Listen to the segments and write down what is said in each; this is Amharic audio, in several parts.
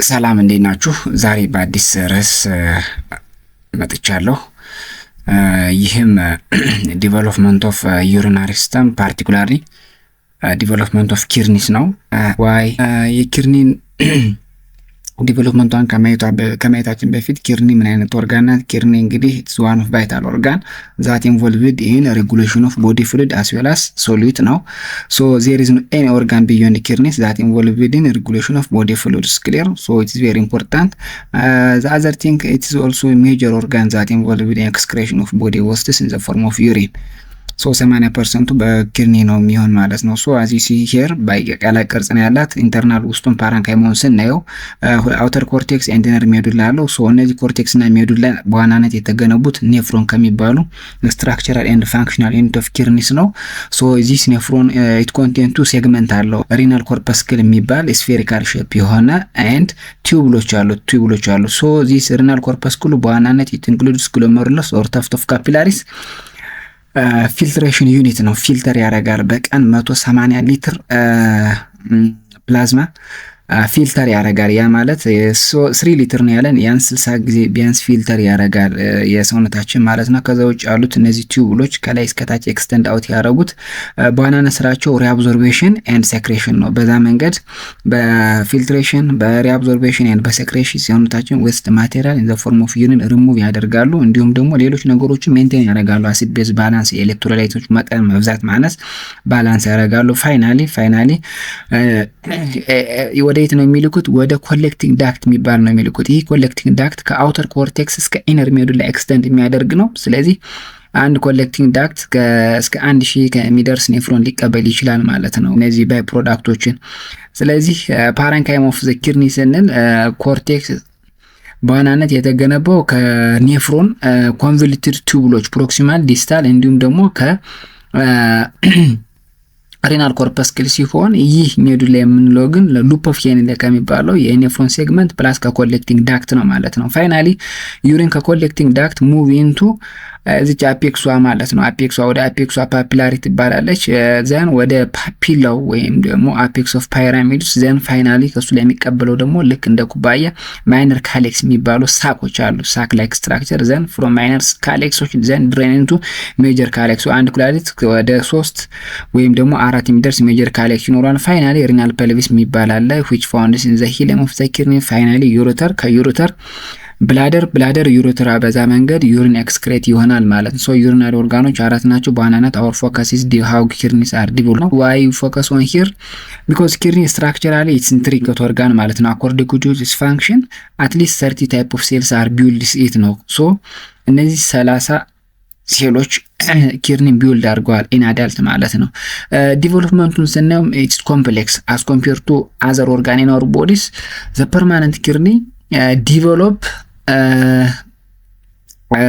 ሰላም እንዴት ናችሁ? ዛሬ በአዲስ ርዕስ መጥቻለሁ። ይህም ዲቨሎፕመንት ኦፍ ዩሪናሪ ሲስተም ፓርቲኩላርሊ ዲቨሎፕመንት ኦፍ ኪድኒስ ነው። ዋይ የኪድኒን ዲቨሎፕመንቷን ከማየታችን በፊት ኪድኒ ምን አይነት ኦርጋን ናት? ኪድኒ እንግዲህ ኢትስ ዋን ኦፍ ቫይታል ኦርጋን ዛት ኢንቮልቭድ ኢን ሬጉሌሽን ኦፍ ቦዲ ፍሉድ አስ ዌል አስ ሶሉት ነው። ሶ ዜር ኢዝ ኖ ኤኒ ኦርጋን ቢዮንድ ኪድኒስ ዛት ኢንቮልቭድ ኢን ሬጉሌሽን ኦፍ ቦዲ ፍሉድስ ክሊር። ሶ ኢትስ ቬሪ ኢምፖርታንት። ዘ አዘር ቲንግ ኢትስ ኦልሶ ሜጀር ኦርጋን ዛት ኢንቮልቭድ ኢን ኤክስክሬሽን ኦፍ ቦዲ ዌስትስ ኢን ዘ ፎርም ኦፍ ዩሪን። ሶ 80% በኪድኒ ነው የሚሆን ማለት ነው። ሶ አዚ ሲ ሄር ባይቀላ ቅርጽ ነው ያላት። ኢንተርናል ውስጡን ፓራንካይሞን ስናየው አውተር ኮርቴክስ ኤንድ ኢነር ሜዱላ አለው። ሶ እነዚህ ኮርቴክስ እና ሜዱላ በዋናነት የተገነቡት ኔፍሮን ከሚባሉ ስትራክቸራል ኤንድ ፋንክሽናል ዩኒት ኦፍ ኪድኒስ ነው። ሶ ዚስ ኔፍሮን ኢት ኮንቴንት ቱ ሴግመንት አለው። ሪናል ኮርፐስክል የሚባል ስፌሪካል ሼፕ የሆነ ኤንድ ቲዩብሎች አሉ። ሶ ዚስ ሪናል ኮርፐስክሉ በዋናነት ኢት ኢንክሉድስ ግሎሜሩለስ ኦር ተፍት ኦፍ ካፒላሪስ ፊልትሬሽን ዩኒት ነው። ፊልተር ያደርጋል። በቀን 180 ሊትር ፕላዝማ ፊልተር ያደርጋል። ያ ማለት 3 ሊትር ነው ያለን፣ ያን 60 ጊዜ ቢያንስ ፊልተር ያደርጋል የሰውነታችን ማለት ነው። ከዛ ውጭ ያሉት እነዚህ ቲዩብሎች ከላይ እስከታች ኤክስተንድ አውት ያደረጉት በዋናነት ስራቸው ሪአብዞርቤሽን ኤንድ ሴክሬሽን ነው። በዛ መንገድ በፊልትሬሽን በሪአብዞርቤሽን ኤንድ በሴክሬሽን ሰውነታችን ዌስት ማቴሪያል ኢን ዘ ፎርም ኦፍ ዩሪን ሪሙቭ ያደርጋሉ። እንዲሁም ደግሞ ሌሎች ነገሮችን ሜንቴን ያደርጋሉ። አሲድ ቤዝ ባላንስ፣ የኤሌክትሮላይቶች መጠን መብዛት ማነስ ባላንስ ያደርጋሉ። ፋይናሊ ወዴት ነው የሚልኩት? ወደ ኮሌክቲንግ ዳክት የሚባል ነው የሚልኩት። ይህ ኮሌክቲንግ ዳክት ከአውተር ኮርቴክስ እስከ ኢነር ሜዱላ ኤክስተንድ የሚያደርግ ነው። ስለዚህ አንድ ኮሌክቲንግ ዳክት እስከ 1000 ከሚደርስ ኔፍሮን ሊቀበል ይችላል ማለት ነው፣ እነዚህ ባይ ፕሮዳክቶችን። ስለዚህ ፓራንካይም ኦፍ ዘ ኪድኒ ስንል ኮርቴክስ በዋናነት የተገነባው ከኔፍሮን ኮንቮሉትድ ቱቡሎች ፕሮክሲማል፣ ዲስታል እንዲሁም ደግሞ ሪናል ኮርፐስክል ሲሆን ይህ ሜዱላ የምንለው ግን ለሉፕ ኦፍ ሄንለ ከሚባለው የኔፍሮን ሴግመንት ፕላስ ከኮሌክቲንግ ዳክት ነው ማለት ነው። ፋይናሊ ዩሪን ከኮሌክቲንግ ዳክት ሙቭ ኢንቱ እዚች አፔክሷ ማለት ነው። አፔክሷ ወደ አፔክሷ ፓፒላሪ ትባላለች። ዘን ወደ ፓፒላው ወይም ደግሞ አፔክስ ኦፍ ፓይራሚድስ። ዘን ፋይናሊ ከሱ ላይ የሚቀበለው ደግሞ ልክ እንደ ኩባያ ማይነር ካሌክስ የሚባሉ ሳኮች አሉ፣ ሳክ ላይክ ስትራክቸር። ዘን ፍሮም ማይነር ካሌክሶች ዘን ድሬን ኢንቱ ሜጀር ካሌክስ። አንድ ኩላሊት ወደ 3 ወይም ደግሞ 4 የሚደርስ ሜጀር ካሌክስ ይኖራል። ፋይናሊ ሪናል ፐልቪስ የሚባል አለ which founds in the hilum of the kidney። ፋይናሊ ዩሮተር፣ ከዩሮተር ብላደር ዩሮተራ። በዛ መንገድ ዩሪን ኤክስክሬት ይሆናል ማለት ነው። ሶ ዩሪናሪ ኦርጋኖች 4 ናቸው በዋናነት። our focus is how kidneys are developed. why you focus on here? because kidney structurally it's intricate organ ማለት ነው። according to its function at least 30 type of cells are built it ነው። ሶ እነዚህ 30 ሴሎች ኪድኒን ቢውልድ አድርገዋል ኢን አዳልት ማለት ነው። ዲቨሎፕመንቱን ስናየው ኢትስ ኮምፕሌክስ አስ ኮምፔር ቱ አዘር ኦርጋን ኢን አወር ቦዲስ። ዘ ፐርማነንት ኪድኒ ዲቨሎፕ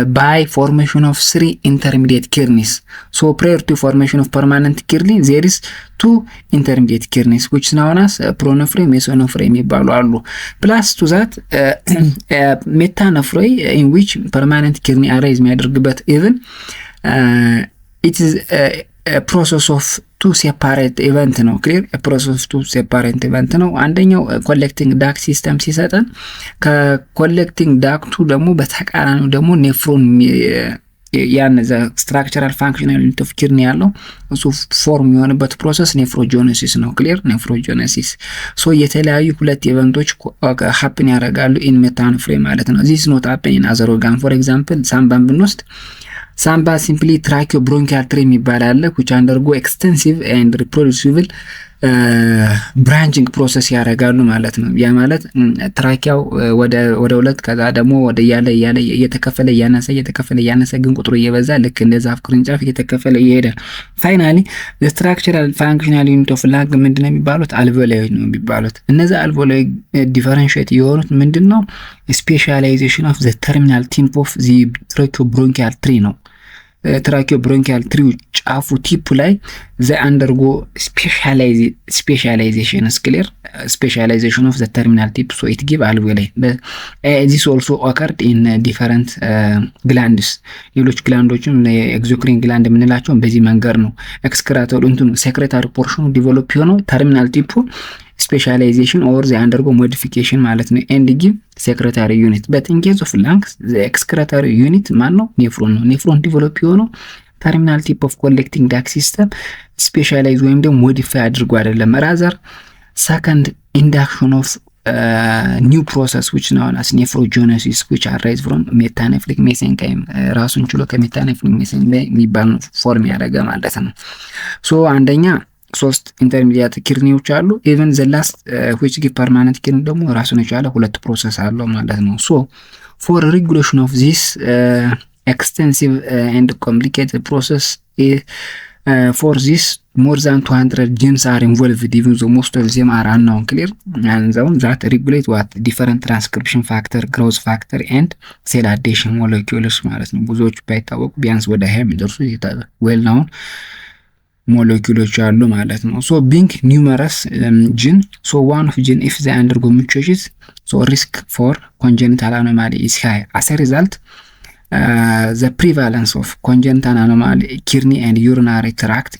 by formation of 3 intermediate kidneys. So prior to formation of permanent kidney there is 2 intermediate kidneys which is known as pronephrae, mesonephrae የሚባሉ አሉ። plus to that metanephrae in which permanent kidney arise የሚያደርግበት even it is a process of 2 separate event ነው። ክሊር ፕሮሰስ 2 separate event ነው። አንደኛው ኮሌክቲንግ ዳክት ሲስተም ሲሰጠን ከኮሌክቲንግ ዳክቱ ደግሞ በተቃራኒው ደግሞ ኔፍሮን ያን ዘ ስትራክቸራል ፋንክሽናል ዩኒት ኦፍ ኪድኒ ያለው እሱ ፎርም የሆነበት ፕሮሰስ ኔፍሮጀነሲስ ነው። ክሊር ኔፍሮጀነሲስ። ሶ የተለያዩ ሁለት ኢቨንቶች ሃፕን ያደርጋሉ ኢን ሜታኔፍሬ ማለት ነው። ዚስ ኖት ሃፕን ኢን አዘር ኦርጋን። ፎር ኤግዛምፕል ሳምባን ብንወስድ ሳምባ ሲምፕሊ ትራኪዮ ብሮንኪያል ትሪ የሚባል አለ which undergo extensive and reproducible ብራንቺንግ ፕሮሰስ ያደርጋሉ ማለት ነው። ያ ማለት ትራኪያው ወደ 2 ከዛ ደግሞ ወደ ያለ እየተከፈለ እያነሰ ግን ቁጥሩ እየበዛ ልክ እንደ ዛፍ ቅርንጫፍ እየተከፈለ ይሄዳል። ፋይናሊ ስትራክቸራል ፋንክሽናል ዩኒት ኦፍ ላንግ ምንድነው የሚባሉት? አልቬኦላይ ነው የሚባሉት። እነዚህ አልቬኦላይ ዲፈረንሺየት የሆኑት ምንድነው? ስፔሻላይዜሽን ኦፍ ዘ ተርሚናል ቲፕ ኦፍ ዘ ትራኪዮ ብሮንኪያል ትሪ ነው። ትራኪዮ ብሮንኪያል ትሪ ጫፉ ቲፕ ላይ ዘ አንደርጎ ስፔሻላይዜሽን ክሊር ስፔሻላይዜሽን ኦፍ ዘ ተርሚናል ቲፕ ሶ ኢት ጊቭ አልቬኦላይ። ዚስ ኦልሶ ኦከርድ ኢን ዲፈረንት ግላንድስ። ሌሎች ግላንዶችም ኤግዞክሪን ግላንድ የምንላቸው በዚህ መንገድ ነው። ኤክስክራቶሪ እንትኑ ሴክሬታሪ ፖርሽኑ ዲቨሎፕ ሆኖ ተርሚናል ቲፑ ስፔሻላይዜሽን ኦር ዘ አንደርጎ ሞዲፊኬሽን ማለት ነው። ኤንድ ጊቭ ሴክሬታሪ ዩኒት በት ኢን ኬዝ ኦፍ ላንግ ዘ ኤክስክሬታሪ ዩኒት ማን ነው? ኔፍሮን ነው። ኔፍሮን ዲቨሎፕ የሆነው ተርሚናል ቲፕ ኦፍ ኮሌክቲንግ ዳክት ሲስተም ስፔሻላይዝ ወይም ደግሞ ሞዲፋይ አድርጎ አይደለም። ራዘር ሰከንድ ኢንዳክሽን ኦፍ ኒው ፕሮሰስ which known as nephrogenesis which arise from ሜታኔፍሪክ ሜሴንካይም ራሱን ችሎ ከሜታኔፍሪክ ሜሴንካይም የሚባል ፎርም ያደረገ ማለት ነው። ሶ አንደኛ 3 ኢንተርሚዲያት ኪድኒዎች አሉ። ኢቨን ዘ ላስት which give permanent ኪድኒ ደግሞ ራሱን የቻለ 2 ፕሮሰስ አለው ማለት ነው። ሶ for regulation of this extensive and complicated process for this more than 200 genes are involved, even though most of them are unknown clear, and that regulate what different transcription factor, growth factor and cell adhesion molecules ማለት ነው። ብዙዎች ባይታወቁ ቢያንስ ወደ 20 የሚደርሱ well known molecules አሉ ማለት ነው። so being numerous gene, so one of gene if they undergo mutations, so risk for congenital anomaly is high. As a result, the prevalence of congenital anomaly kidney and urinary tract,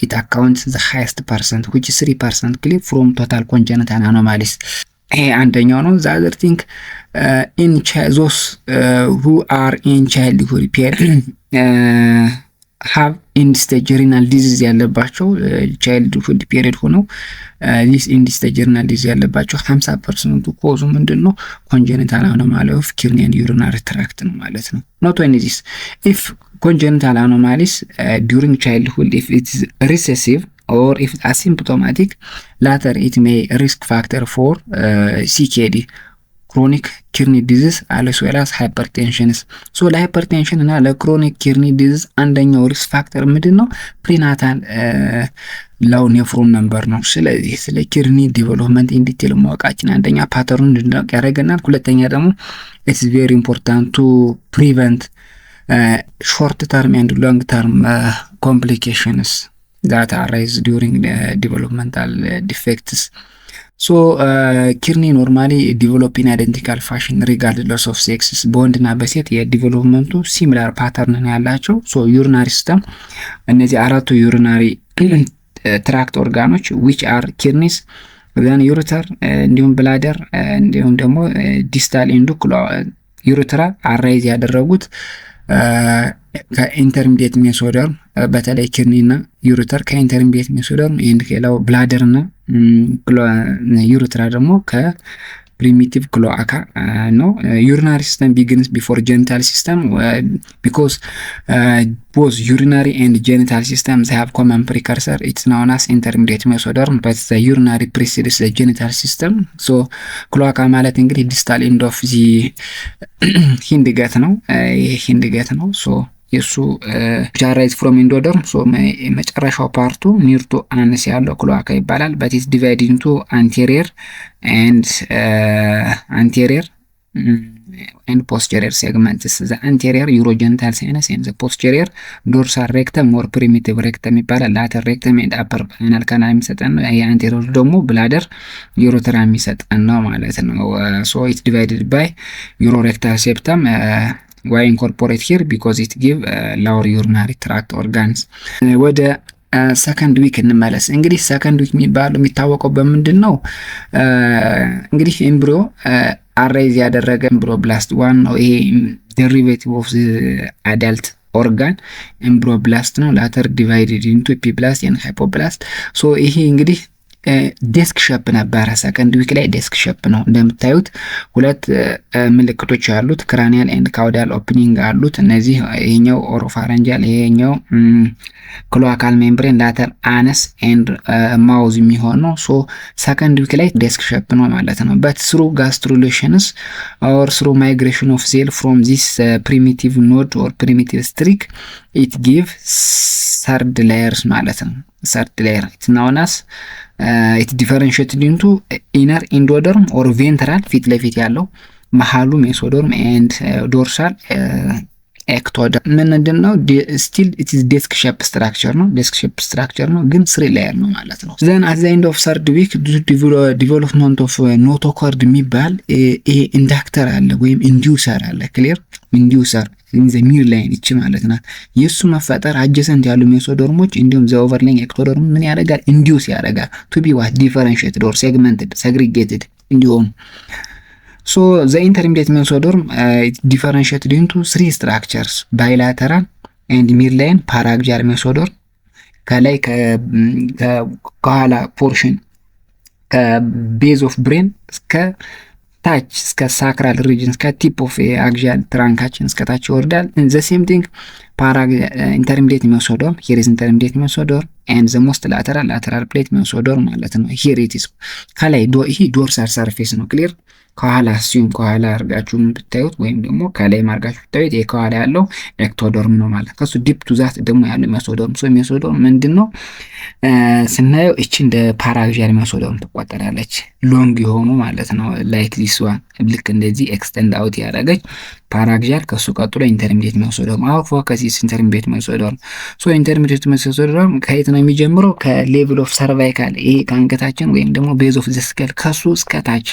it accounts the highest percent, which is 3% clear from total congenital anomalies. አንደኛው ነው። the other thing in those who are in childhood period have end-stage renal disease ያለባቸው childhood period ሆነው this end-stage renal disease ያለባቸው 50% ኮዙ ምንድነው? congenital anomaly of kidney and urinary tract ነው ማለት ነው። not only this, if congenital anomalies during childhood, if it is recessive or if asymptomatic, later it may risk factor for CKD, chronic kidney disease, as well as hypertension. so ለሃይፐርቴንሽን እና ለክሮኒክ ኪድኒ ዲዚዝ አንደኛው ሪስክ ፋክተር ምንድነው? ፕሪናታል ላው ኔፍሮን ነምበር ነው። ስለዚህ ስለ ኪድኒ ዲቨሎፕመንት ኢን ዲቴል ማወቃችን አንደኛ ፓተርኑን እንድናውቅ ያደርገናል። ሁለተኛ ደግሞ it's very important to prevent short term and long term complications that arise during the developmental defects. so kidney normally develop in identical fashion regardless of sexes. በወንድና በሴት የዲቨሎፕመንቱ ሲሚላር ፓተርን ነው ያላቸው። so urinary system እነዚህ አራቱ urinary tract ኦርጋኖች which are kidneys, then ureter እንዲሁም bladder እንዲሁም ደግሞ distal end urethra arise ያደረጉት ከኢንተርሚዲየት ሜሶደርም በተለይ ኪድኒ እና ዩሬተር ከኢንተርሚዲየት ሜሶደርም ኤንድ ከላው ብላደር እና ዩሬትራ ደግሞ ከፕሪሚቲቭ ክሎአካ ነው። ዩሪናሪ ሲስተም ቢግንስ ቢፎር ጀኒታል ሲስተም because both urinary and genital systems have common precursor. It's known as intermediate mesoderm, but the urinary precedes the genital system. so cloaca ማለት እንግዲህ distal end of the hind gut ነው። hind gut ነው። so የሱ ጃራይዝ ፍሮም ኢንዶደርም ሶ መጨረሻው ፓርቱ ኒርቶ አንስ ያለው ክሎአካ ይባላል። but is divided into anterior and posterior segments. the anterior urogenital sinus and the posterior dorsal rectum or primitive rectum ይባላል። lateral rectum and upper anal canal የሚሰጠን ነው። የአንቴሪየር ደግሞ ብላደር ዩሮትራ የሚሰጠን ነው ማለት ነው። so it's divided by urorectal septum. why incorporate here? because it give lower urinary tract organs. ወደ ሰከንድ ዊክ እንመለስ። እንግዲህ ሰከንድ ዊክ የሚታወቀው በምንድን ነው? እንግዲህ ኤምብሪዮ አራይዝ ያደረገ ኤምብሪዮ ብላስት ዋን ነው። ይሄ ዴሪቬቲቭ ኦፍ አዳልት ኦርጋን ኤምብሪዮ ብላስት ነው። ላተር ዲቫይድድ ኢንቱ ኤፒብላስት ኤንድ ሃይፖብላስት። ሶ ይሄ እንግዲህ ዴስክ ሼፕ ነበረ። ሰከንድ ዊክ ላይ ዴስክ ሼፕ ነው። እንደምታዩት ሁለት ምልክቶች ያሉት ክራኒያል ኤንድ ካውዳል ኦፕኒንግ አሉት። እነዚህ ይሄኛው ኦሮፋረንጃል፣ ይሄኛው ክሎአካል ሜምብሬን፣ ላተር አነስ ኤንድ ማውዝ የሚሆነው። ሶ ሰከንድ ዊክ ላይ ዴስክ ሼፕ ነው ማለት ነው። but through gastrulations or through migration of cell from this primitive node or primitive streak, it give third layers ማለት ነው። third layer it's known as it differentiated into inner endoderm or ventral ፊት ለፊት ያለው መሃሉ ሜሶደርም and dorsal ኤክቶደርም ምንድን ነው? ስቲል ኢት ኢዝ ዴስክ ሼፕ ስትራክቸር ነው። ዴስክ ሼፕ ስትራክቸር ነው ግን 3 ሌየር ነው ማለት ነው። ዘን አት ዘ ኤንድ ኦፍ ሰርድ ዊክ ዲቨሎፕመንት ኦፍ ኖቶኮርድ የሚባል ይሄ ኢንዳክተር አለ ወይም ኢንዲዩሰር አለ። ክሊር ኢንዲዩሰር ኢን ዘ ሚድ ላይን እቺ ማለት ናት። የሱ መፈጠር አጀሰንት ያሉ ሜሶደርሞች እንዲሁም ዘ ኦቨርላይንግ ኤክቶደርም ምን ያደርጋል? ኢንዲዩስ ያደርጋል ቱ ቢ ዋት ዲፈረንሺየትድ ኦር ሴግመንትድ ሴግሪጌትድ እንዲሁም So the intermediate mesoderm differentiated into 3 structures: bilateral and midline paraxial mesoderm ከላይ ከኋላ ፖርሽን ከቤዝ ኦፍ ብሬን እስከ ታች እስከ ሳክራል ሪጅን እስከ ቲፕ ኦፍ አክሲያል ትራንካችን እስከ ታች ይወርዳል። the same thing intermediate mesoderm, here is intermediate mesoderm and the most lateral plate mesoderm ማለት ነው። here it is ከላይ ይሄ ዶርሳል ሰርፌስ ነው። ክሊር ከኋላ ሲሆን ከኋላ አርጋችሁ ብታዩት ወይም ደግሞ ከላይ ማርጋችሁ ብታዩት ይሄ ከኋላ ያለው ኤክቶደርም ነው ማለት ከሱ ዲፕ ቱ ዛት ደግሞ ያለው ሜሶደርም። ሶ ሜሶደርም ምንድነው ስናየው እቺ እንደ ፓራክሲያል ሜሶደርም ትቆጠራለች። ሎንግ የሆኑ ማለት ነው ላይክ ዲስ ዋን ልክ እንደዚህ ኤክስቴንድ አውት ያደረገች ፓራክሲያል። ከሱ ቀጥሎ ኢንተርሚዲየት ሜሶደርም። አሁን ፎከስ ኢዝ ኢንተርሚዲየት ሜሶደርም። ሶ ኢንተርሚዲየት ሜሶደርም ከየት ነው የሚጀምረው? ከሌቭል ኦፍ ሰርቫይካል ይሄ ከአንገታችን ወይም ደግሞ ቤዝ ኦፍ ዘ ስከል ከሱ እስከ ታች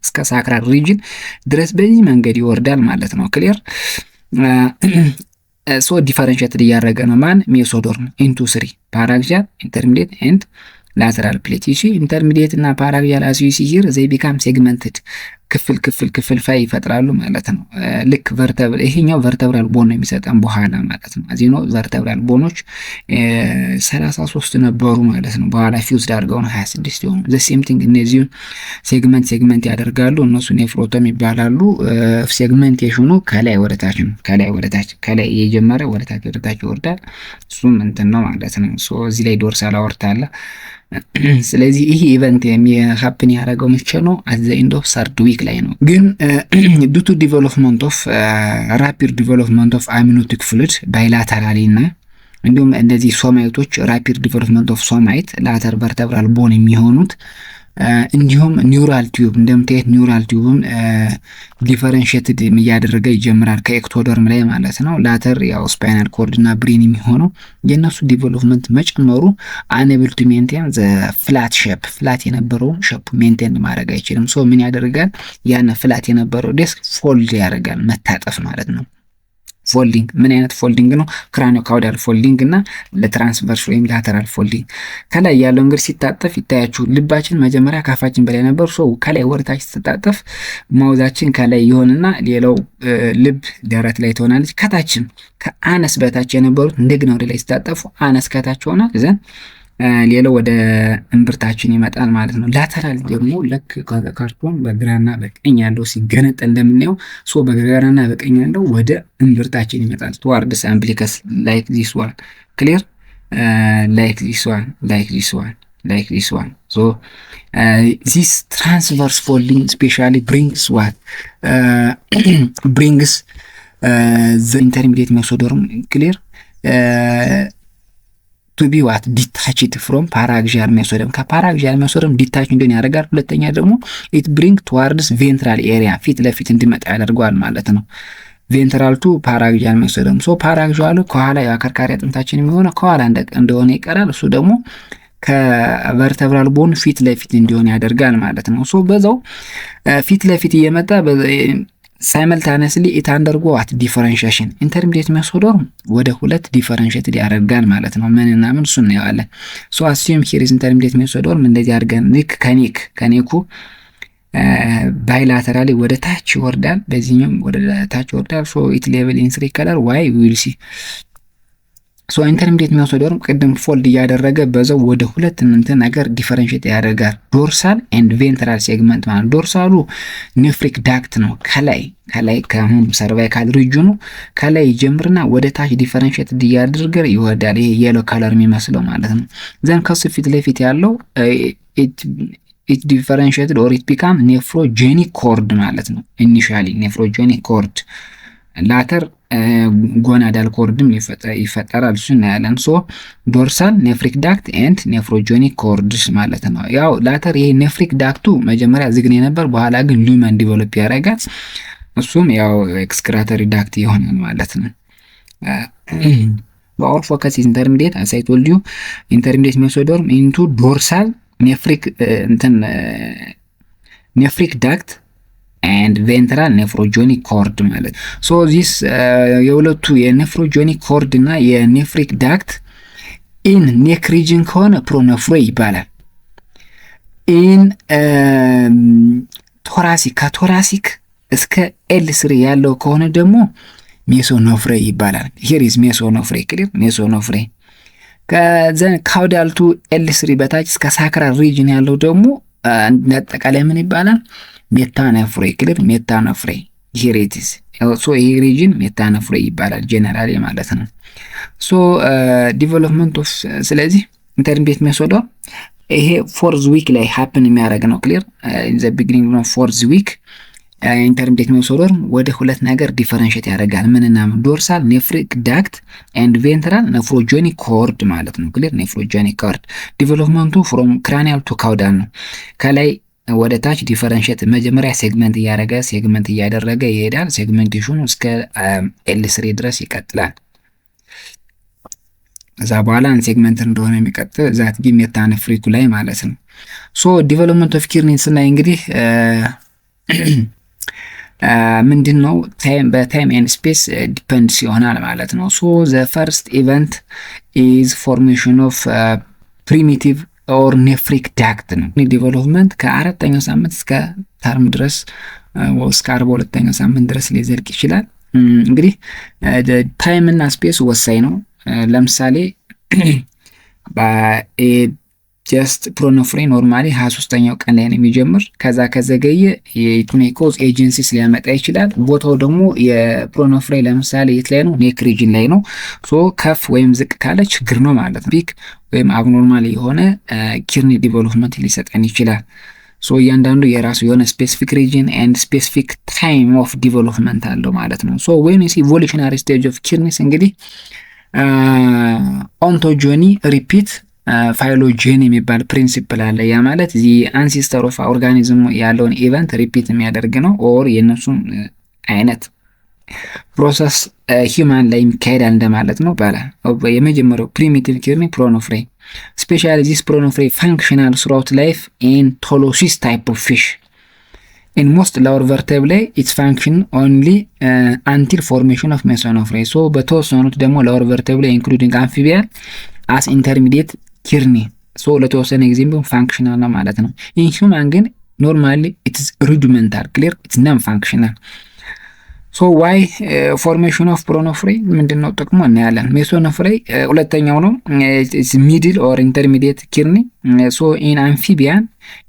እስከ ሳክራል ሪጅን ድረስ በዚህ መንገድ ይወርዳል ማለት ነው። ክሊር ሶ ዲፈረንሺየትድ እያደረገ ነው ማን ሜሶደርም ኢንቱ 3 ፓራክሲያል ኢንተርሚዲየት ኤንድ ላተራል ፕሌት። እሺ ኢንተርሚዲየት እና ፓራክሲያል አስ ዩ ሲ ሂር ዘይ ቢካም ሴግመንትድ ክፍል ፋይ ይፈጥራሉ ማለት ነው። ልክ ቨርተብራል ይሄኛው ቨርተብራል ቦን ነው የሚሰጠን በኋላ ማለት ነው። እዚህ ነው ቨርተብራል ቦኖች 33 ነበሩ ማለት ነው። በኋላ ፊውዝድ አድርገው 26 ይሆኑ። ዘ ሴም ቲንግ እነዚህ ሴግመንት ያደርጋሉ። እነሱ ኔፍሮቶም ይባላሉ። ሴግመንቴሽኑ ከላይ ወደ ታች ነው። ከላይ እየጀመረ ወደ ታች ይወርዳል። እሱም እንትን ነው ማለት ነው። ሶ እዚህ ላይ ዶርሳል አወርታ አለ። ስለዚህ ይሄ ኢቨንት የሚሀፕን ያደረገው መቼ ነው? አት ዘ ኤንድ ኦፍ ሰርድ ዊክ ላይ ነው። ግን ዱ ቱ ዲቨሎፕመንት ኦፍ ራፒድ ዲቨሎፕመንት ኦፍ አሚኖቲክ ፍሉድ ባይላተራሊ እና እንዲሁም እነዚህ ሶማይቶች ራፒድ ዲቨሎፕመንት ኦፍ ሶማይት ላተር ቨርተብራል ቦን የሚሆኑት እንዲሁም ኒውራል ቲዩብ እንደምታዩት ኒውራል ቲዩብም ዲፈረንሺየትድ እያደረገ ይጀምራል ከኤክቶደርም ላይ ማለት ነው። ላተር ያው ስፓይናል ኮርድ እና ብሬን የሚሆነው የነሱ ዲቨሎፕመንት መጨመሩ አንኤብል ቱ ሜንቴን ዘ ፍላት ሼፕ ፍላት የነበረው ሼፕ ሜንቴን ማድረግ አይችልም። ሶ ምን ያደርጋል? ያን ፍላት የነበረው ዴስክ ፎልድ ያደርጋል፣ መታጠፍ ማለት ነው። ፎልዲንግ ምን አይነት ፎልዲንግ ነው? ክራኒዮ ካውዳል ፎልዲንግ እና ለትራንስቨርስ ወይም ላተራል ፎልዲንግ። ከላይ ያለው እንግዲህ ሲታጠፍ ይታያችሁ። ልባችን መጀመሪያ ካፋችን በላይ ነበር። ሶ ከላይ ወርታች ሲታጠፍ ማውዛችን ከላይ ይሆንና ሌላው ልብ ደረት ላይ ትሆናለች። ከታችም ከአነስ በታች የነበሩት እንደገና ወደ ላይ ሲታጠፉ አነስ ከታች ሆና ዘን ሌላው ወደ እምብርታችን ይመጣል ማለት ነው። ላተራል ደግሞ ልክ ካርቶን በግራና በቀኝ ያለው ሲገነጠል እንደምናየው ሶ በግራና በቀኝ ያለው ወደ እምብርታችን ይመጣል። towards umbilicus like this one. clear like this one. So this transverse folding especially brings what brings the intermediate mesoderm clear to be what detached from paraxial mesoderm ከፓራክሲያል mesoderm ዲታች እንዲሆን ያደርጋል። ሁለተኛ ደግሞ it bring towards ventral area ፊት ለፊት እንዲመጣ ያደርገዋል ማለት ነው። ቬንትራል ቱ ፓራክሲያል mesoderm ሶ ፓራክሲያሉ ከኋላ የአከርካሪ አጥንታችን የሚሆነው ከኋላ እንደሆነ ይቀራል። እሱ ደግሞ ከቨርተብራል ቦን ፊት ለፊት እንዲሆን ያደርጋል ማለት ነው። ሶ በዛው ፊት ለፊት እየመጣ ሳይመልታነስሊ ኢት አንደርጎ አት ዲፈረንሺዬሽን ኢንተርሚዲየት mesoderm ወደ ሁለት ዲፈረንሺየትድ ያደርጋል ማለት ነው። ምንና ምን እሱን ነው ያለ። ሶ አሲዩም ሂር ኢዝ ኢንተርሚዲየት mesoderm እንደዚህ አድርገን ልክ ከኔኩ ባይላተራሊ ወደ ታች ይወርዳል፣ በዚህኛው ወደ ታች ይወርዳል። ሶ ኢት ሌቨል ኢን 3 ከለር ዋይ ዊል ሲ ሶ ኢንተርሚዲየት mesoderm ቅድም ፎልድ እያደረገ በዛው ወደ ሁለት ነገር ዲፈረንሺየት ያደርጋል። ዶርሳል ኤንድ ቬንትራል ሴግመንት ማለት ዶርሳሉ ኔፍሪክ ዳክት ነው። ከላይ ከሁን ሰርቫይካል ሪጅኑ ከላይ ይጀምርና ወደ ታች ዲፈረንሺየት እያደረገ ይወዳል። ይሄ የሎ ከለር የሚመስለው ማለት ነው። ዘን ከሱ ፊት ለፊት ያለው it differentiated or it become nephrogenic cord ማለት ነው። initially nephrogenic cord ላተር ጎናዳል ኮርድም ይፈጠራል። እሱ እናያለን። ሶ ዶርሳል ኔፍሪክ ዳክት ኤንድ ኔፍሮጆኒክ ኮርድስ ማለት ነው። ያው ላተር ይሄ ኔፍሪክ ዳክቱ መጀመሪያ ዝግኔ ነበር፣ በኋላ ግን ሉመን ዲቨሎፕ ያደርጋል። እሱም ያው ኤክስክራተሪ ዳክት ይሆናል ማለት ነው። our focus is intermediate, as I told you, intermediate mesoderm into dorsal nephric duct and ventral nephrogenic cord ማለት ሶ ዚስ የሁለቱ የኔፍሮጀኒክ ኮርድ እና የኔፍሪክ ዳክት ኢን ኔክ ሪጅን ከሆነ ፕሮኔፍሮ ይባላል። ኢን ቶራሲክ ከቶራሲክ እስከ ኤል3 ያለው ከሆነ ደግሞ ሜሶኖፍሬ ይባላል። ሂር ኢዝ ሜሶኖፍሬ ክሊር ሜሶኖፍሬ። ከዘን ካውዳል ቱ ኤል3 በታች እስከ ሳክራል ሪጅን ያለው ደግሞ አጠቃላይ ምን ይባላል? ሜታነፍሬ ክሊር ሜታነፍሬ። ሂር ኢት ኢዝ ሶ ይሄ ሪጅን ሜታነፍሬ ይባላል ጀነራሊ ማለት ነው። ሶ ዲቨሎፕመንት ኦፍ ስለዚህ ኢንተርሚዲየት ሜሶዶርም ይሄ ፎርዝ ዊክ ላይ ሃፕን የሚያደርግ ነው። ክሊር ኢን ዘ ቢጊኒንግ ኦፍ ፎርዝ ዊክ ኢንተርሚዲየት ሜሶዶርም ወደ ሁለት ነገር ዲፈረንሺየት ያደርጋል። ምንና ዶርሳል ኔፍሪክ ዳክት ኤንድ ቬንትራል ኔፍሮጀኒክ ኮርድ ማለት ነው። ክሊር ኔፍሮጀኒክ ኮርድ ዲቨሎፕመንቱ ፍሮም ክራኒያል ቱ ካውዳል ነው። ከላይ ወደ ታች ዲፈረንሺየት መጀመሪያ ሴግመንት እያደረገ ይሄዳል። ሴግመንቴሽኑ እስከ ኤል3 ድረስ ይቀጥላል። እዛ በኋላ ሴግመንት እንደሆነ የሚቀጥል ዛት ጊዜ ሜታነፍሪኩ ላይ ማለት ነው። ሶ ዲቨሎፕመንት ኦፍ ኪድኒስ ላይ እንግዲህ ምንድነው በታይም ኤንድ ስፔስ ዲፔንድስ ይሆናል ማለት ነው። ሶ ዘ ፈርስት ኢቨንት ኢዝ ፎርሜሽን ኦፍ ፕሪሚቲቭ ኦር ኔፍሪክ ዳክት ነው። ዲቨሎፕመንት ከአራተኛው ሳምንት እስከ ተርም ድረስ እስከ 42ኛው ሳምንት ድረስ ሊዘልቅ ይችላል። እንግዲህ ታይም እና ስፔስ ወሳኝ ነው። ለምሳሌ ጀስት ፕሮኔፍሬ ኖርማሊ 23ኛው ቀን ላይ ነው የሚጀምር። ከዛ ከዘገየ የቱኒኮዝ ኤጀንሲስ ሊያመጣ ይችላል። ቦታው ደግሞ የፕሮኔፍሬ ለምሳሌ የት ላይ ነው? ኔክ ሪጅን ላይ ነው። ሶ ከፍ ወይም ዝቅ ካለ ችግር ነው ማለት ነው። ፒክ ወይም አብኖርማል የሆነ ኪድኒ ዲቨሎፕመንት ሊሰጠን ይችላል። ሶ እያንዳንዱ የራሱ የሆነ ስፔሲፊክ ሪጅን ኤንድ ስፔሲፊክ ታይም ኦፍ ዲቨሎፕመንት አለው ማለት ነው። ሶ ዌን ዩ ሲ ኢቮሉሽናሪ ስቴጅ ኦፍ ኪድኒስ እንግዲህ ኦንቶጆኒ ሪፒት ፋይሎጄን የሚባል ፕሪንሲፕል አለ። ያ ማለት ዚ አንሲስተር ኦፍ ኦርጋኒዝም ያለውን ኢቨንት ሪፒት የሚያደርግ ነው። ኦር የነሱን አይነት ፕሮሰስ ሂውማን ላይ የሚካሄዳል እንደማለት ነው ባላል። የመጀመሪያው ፕሪሚቲቭ ኪድኒ ፕሮኔፍሬ ስፔሻሊ ዚስ ፕሮኔፍሬ ፋንክሽናል ስራውት ላይፍ ኢን ቶሎሲስ ታይፕ ኦፍ ፊሽ in most lower vertebrae its function only until formation of mesonephry. so በተወሰኑት ደግሞ lower vertebrae including amphibian as intermediate kidney so ለተወሰነ ጊዜ ቢሆን ፋንክሽናል ነው ማለት ነው። in human ግን normally it is rudimental clear it's non functional. so why formation of pronephry ምንድነው ጥቅሙ እናያለን። mesonephry ሁለተኛው ነው it's middle or intermediate kidney. so in amphibian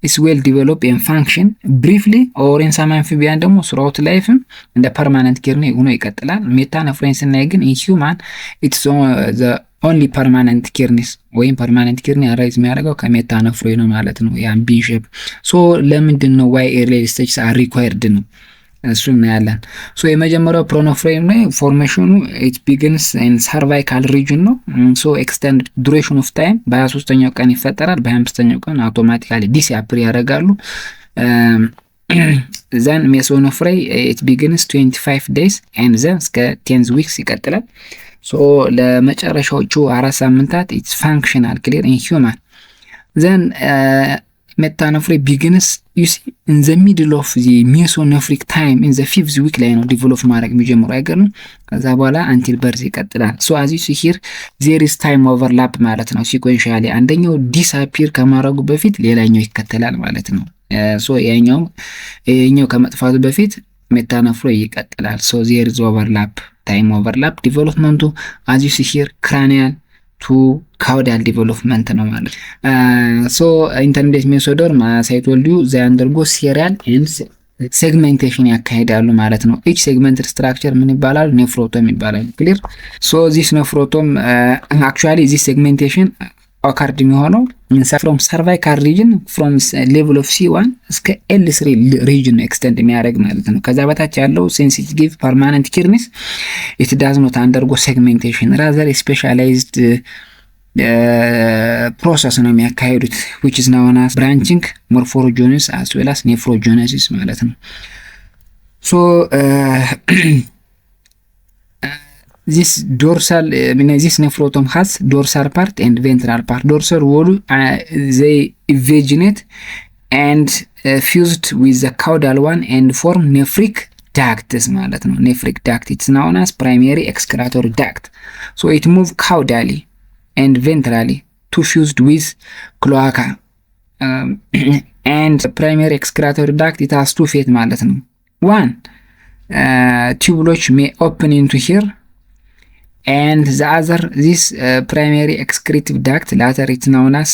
is well developed and function briefly or in some amphibian ደግሞ throughout life እንደ permanent kidney ሆኖ ይቀጥላል። ሜታነፍሬን ስናይ ግን in human it's the only permanent kidneys ወይም permanent kidney arise የሚያደርገው ከሜታነፍሬ ነው ማለት ነው። ያ ቢን ሼፕ so ለምንድን ነው why early stages are required ነው እሱ እናያለን። ሶ የመጀመሪያው ፕሮኔፍሬ ነው ፎርሜሽኑ it begins in cervical region ነው። ሶ extended duration of time በ23ኛው ቀን ይፈጠራል። በ25ኛው ቀን አውቶማቲካሊ ዲስአፒር ያደርጋሉ። then mesonephry it begins 25 days and then እስከ 10 weeks ይቀጥላል። ሶ ለመጨረሻዎቹ 4 ሳምንታት it's functional clear in human. then ሜታነፍሬ begins you see in the middle of the mesonephric time in the 5th week ላይ ነው ዲቨሎፕ ማድረግ የሚጀምረው አይገርም። ከዛ በኋላ until birth ይቀጥላል። so as you see here there is time overlap ማለት ነው። sequentially አንደኛው ዲስአፒር ከማድረጉ በፊት ሌላኛው ይከተላል ማለት ነው። so የኛው ከመጥፋቱ በፊት ሜታነፍሬ ይቀጥላል። so there is overlap time overlap development as you see here cranial to caudal development ነው ማለት so intermediate mesoderm as I told you they undergo serial and segmentation ያካሂዳሉ ማለት ነው። each segmented structure ምን ይባላል? nephrotom ይባላል። clear so this nephrotom actually this segmentation occurred የሚሆነው from cervical region from level of C1 እስከ L3 region extend የሚያደርግ ማለት ነው። ከዛ በታች ያለው sensitive permanent kidneys it does not undergo segmentation rather specialized process ነው የሚያካሂዱት which is known as branching morphogenesis as well as nephrogenesis ማለት ነው። so this dorsal this nephrotom has dorsal part and ventral part. Dorsal wall they evaginate and fused with the caudal one and form nephric ducts ማለት ነው። nephric duct it's known as primary excretory duct. So it move caudally and ventrally to fused with cloaca. And primary excretory duct it has two feet ማለት ነው. One tubules may open into here and the other this primary excretive duct later it's known as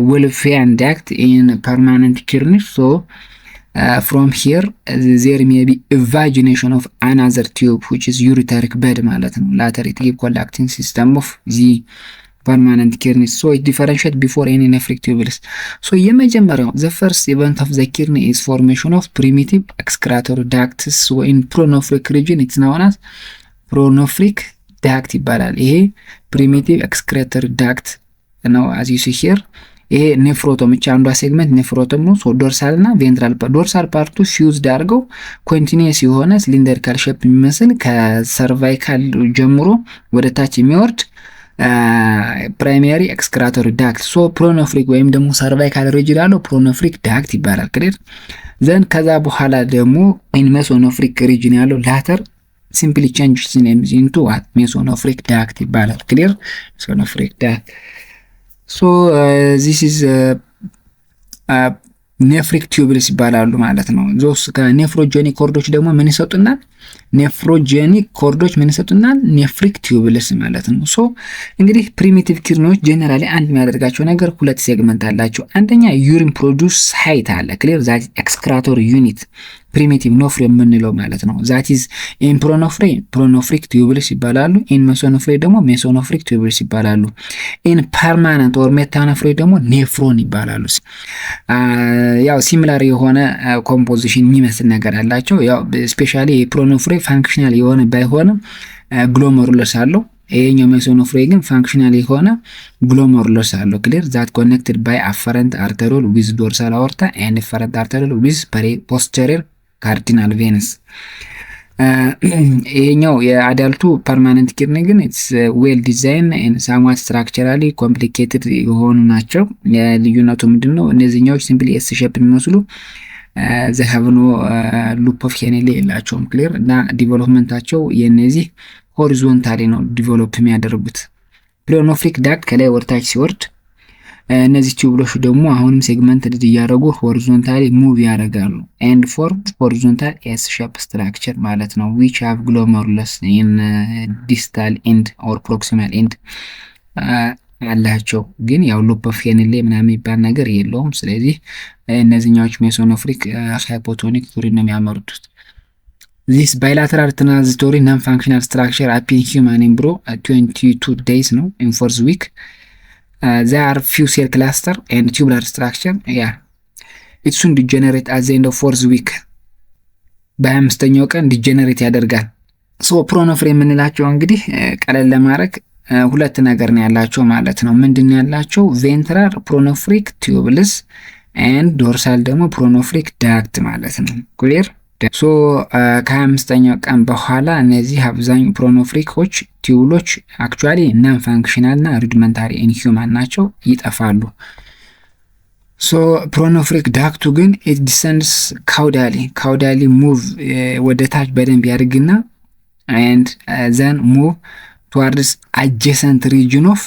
Wolffian duct in permanent kidney. So from here there may be evagination of another tube which is ureteric bed ማለት ነው. later it give collecting system of the permanent kidney. So it differentiate before any nephric tubules. So የመጀመሪያው the first event of the kidney is formation of primitive excretory ducts. So in pronephric region it's known as pronephric duct ይባላል። ይሄ primitive excretory duct ነው as you see here። ይሄ ኔፍሮቶም ብቻ አንዷ ሴግመንት ኔፍሮቶም ነው። ሶ ዶርሳል እና ቬንትራል ዶርሳል ፓርቱ ፊውዝድ አድርገው ኮንቲኒየስ የሆነ ሲሊንደሪካል ሼፕ የሚመስል ከሰርቫይካል ጀምሮ ወደ ታች የሚወርድ ፕራይመሪ ኤክስክራቶሪ ዳክት ሶ ፕሮኔፍሪክ ወይም ደግሞ ሰርቫይካል ሪጅን ያለው ፕሮኔፍሪክ ዳክት ይባላል። ክሊር ዘን ከዛ በኋላ ደግሞ ሜሶኔፍሪክ ሪጅን ያለው ላተር ሲምፕሊ ቼንጅስ ኔምስ ኢንቱ ዋት ሜሶኔፍሪክ ዳክት ይባላል። ክሊር ሜሶኔፍሪክ ዳክት ሶ ዚስ ኢዝ ኔፍሪክ ቲዩብልስ ይባላሉ ማለት ነው። ዞስ ከኔፍሮጀኒክ ኮርዶች ደግሞ ምን ይሰጡናል? ኔፍሮጀኒክ ኮርዶች ምን ይሰጡናል? ኔፍሪክ ቲዩብልስ ማለት ነው። ሶ እንግዲህ ፕሪሚቲቭ ኪድኒዎች ጀነራሊ አንድ የሚያደርጋቸው ነገር ሁለት ሴግመንት አላቸው። አንደኛ ዩሪን ፕሮዲዩስ ሳይት አለ። ክሊር ዛት ኤክስክራቶሪ ዩኒት ፕሪሚቲቭ ኖፍሪ የምንለው ማለት ነው። ዛት ኢዝ ኢን ፕሮኔፍሪ ፕሮኔፍሪክ ቲዩብልስ ይባላሉ። ኢን ሜሶኔፍሪ ደግሞ ሜሶኔፍሪክ ቲዩብልስ ይባላሉ። ኢን ፐርማነንት ኦር ሜታኔፍሪ ደግሞ ኔፍሮን ይባላሉ። ያው ሲሚላር የሆነ ኮምፖዚሽን የሚመስል ነገር አላቸው። ያው ስፔሻሊ ፕሮኔፍሪ ፋንክሽናል የሆነ ባይሆንም ግሎሜሩለስ አለው። ይሄኛው ሜሶኔፍሪ ግን ፋንክሽናል የሆነ ግሎሜሩለስ አለው። ክሊር ዛት ኮኔክትድ ባይ አፈረንት አርተሪዮል ዊዝ ዶርሳል አorta ኤንድ አፈረንት አርተሪዮል ዊዝ ፖስቴሪየር ካርዲናል ቬንስ። ይሄኛው የአዳልቱ ፐርማነንት ኪድኒ ግን ኢትስ ዌል ዲዛይን ኤንድ ሳምዋት ስትራክቸራሊ ኮምፕሊኬትድ የሆኑ ናቸው። ልዩነቱ ምንድነው? እነዚህኛዎች ሲምፕሊ ኤስ ሼፕ የሚመስሉ ዘሃብኖ ሉፕ ኦፍ ሄኔሌ የላቸውም። ክሊር እና ዲቨሎፕመንታቸው የነዚህ ሆሪዞንታሊ ነው ዲቨሎፕ የሚያደርጉት። ፕሮኔፍሪክ ዳክት ከላይ ወርታች ሲወርድ እነዚህ ቲዩብሎች ደግሞ አሁንም ሴግመንትድ እያደረጉ ሆሪዞንታሊ ሙቭ ያደርጋሉ ኤንድ ፎርም ሆሪዞንታል ኤስ ሼፕ ስትራክቸር ማለት ነው which have glomerulus in distal end or proximal end አላቸው። ግን ያው ሉፕ ኦፍ ሄኔሌ ምናምን የሚባል ነገር የለውም። ስለዚህ እነዚህኛዎች ሜሶኔፍሪክ ሃይፖቶኒክ ዩሪን ነው የሚያመርቱት። This bilateral transitory non-functional structure appear in human embryo at 22 days ነው in fourth week. There are few cell cluster and tubular structure. Yeah, it soon degenerate at the end of fourth week. በ25ኛው ቀን ዲጀነሬት ያደርጋል። ሶ ፕሮኔፍሪ የምንላቸው እንግዲህ ቀለል ለማድረግ ሁለት ነገር ነው ያላቸው ማለት ነው። ምንድነው ያላቸው? ቬንትራል ፕሮኔፍሪክ ቲዩብልስ and ዶርሳል ደግሞ ፕሮኔፍሪክ ዳክት ማለት ነው። ክሊር ሶ ከ25ኛው ቀን በኋላ እነዚህ አብዛኛው ፕሮኔፍሪኮች ቲዩብሎች አክቹአሊ ናን ፋንክሽናል እና ሩዲመንታሪ ኢን ሂውማን ናቸው፣ ይጠፋሉ። ሶ ፕሮኔፍሪክ ዳክቱ ግን it descends caudally move ወደ ታች በደንብ ያድርግና and then move towards adjacent region of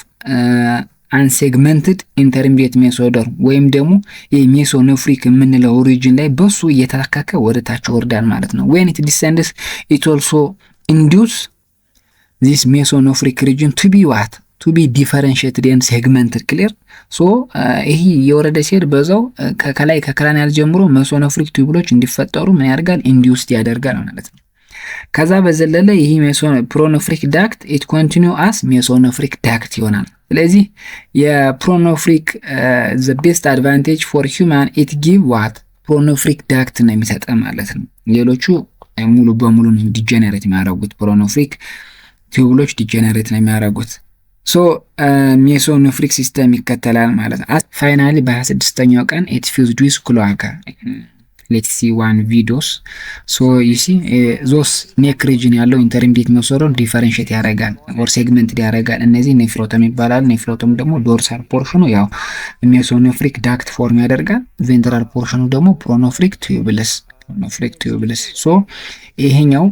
unsegmented intermediate mesoder ወይም ደግሞ የሜሶኔፍሪክ የምንለው ሪጅን ላይ በሱ እየተላከከ ወደ ታች ወርዳል ማለት ነው። when it descends it also induce this mesonephric region to be what to be differentiated and segmented. clear so ይሄ የወረደ ሲሄድ በዛው ከላይ ከክራኒያል ጀምሮ ሜሶኔፍሪክ ቲዩብሎች እንዲፈጠሩ ምን ያደርጋል? ኢንዲዩስ ያደርጋል ማለት ነው። ከዛ በዘለለ ይሄ ፕሮኔፍሪክ ዳክት it continue as mesonephric duct ይሆናል። ስለዚህ የፕሮኔፍሪክ the best advantage for human it give what ፕሮኔፍሪክ ዳክት ነው የሚሰጠው ማለት ነው። ሌሎቹ ሙሉ በሙሉ ነው ዲጀነሬት የሚያደርጉት። ፕሮኔፍሪክ ቲዩብሎች ዲጀነሬት ነው የሚያደርጉት። ሶ ሜሶኔፍሪክ ሲስተም ይከተላል ማለት ነው። ፋይናሊ በ26ኛው ቀን it fused with cloaca let's see one videos. So you see those neck region ያለው ኢንተርሚዲየት ሜሶኖፍሪክ ዲፈረንሺየት ያደርጋል ኦር ሴግመንት ያደርጋል። እነዚህ ኔፍሮቶም ይባላል። ኔፍሮቶም ደግሞ ዶርሳል ፖርሽኑ ያው ሜሶኖፍሪክ ዳክት ፎርም ያደርጋል። ቬንትራል ፖርሽኑ ደግሞ ፕሮኖፍሪክ ቱቡልስ። ሶ ይሄኛው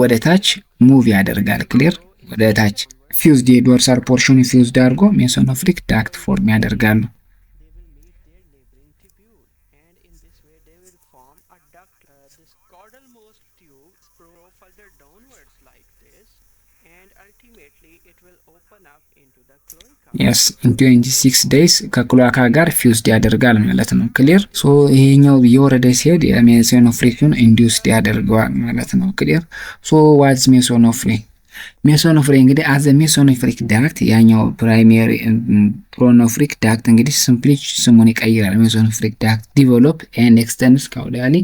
ወደ ታች ሙቭ ያደርጋል። ክሊር ወደ ታች ፊውዝድ ዶርሳል ፖርሽኑ ፊውዝድ አድርጎ ሜሶኖፍሪክ ዳክት ፎርም ያደርጋሉ። yes in 26 days ከክሎአካ ጋር ፊውዝድ ያደርጋል ማለት ነው። ክሊር ሶ ይሄኛው የወረደ ሲሄድ የሜሶኖፍሪክን ኢንዲዩስድ ያደርገዋል ማለት ነው። ክሊር ሶ ዋትስ ሜሶኖፍሪክ እንግዲህ አዘ ሜሶኖፍሪክ ዳክት ያኛው ፕራይመሪ ፕሮኖፍሪክ ዳክት እንግዲህ ሲምፕሊ ስሙን ይቀይራል። ሜሶኖፍሪክ ዳክት ዲቨሎፕ ኤንድ ኤክስቴንድስ ካውዳሊ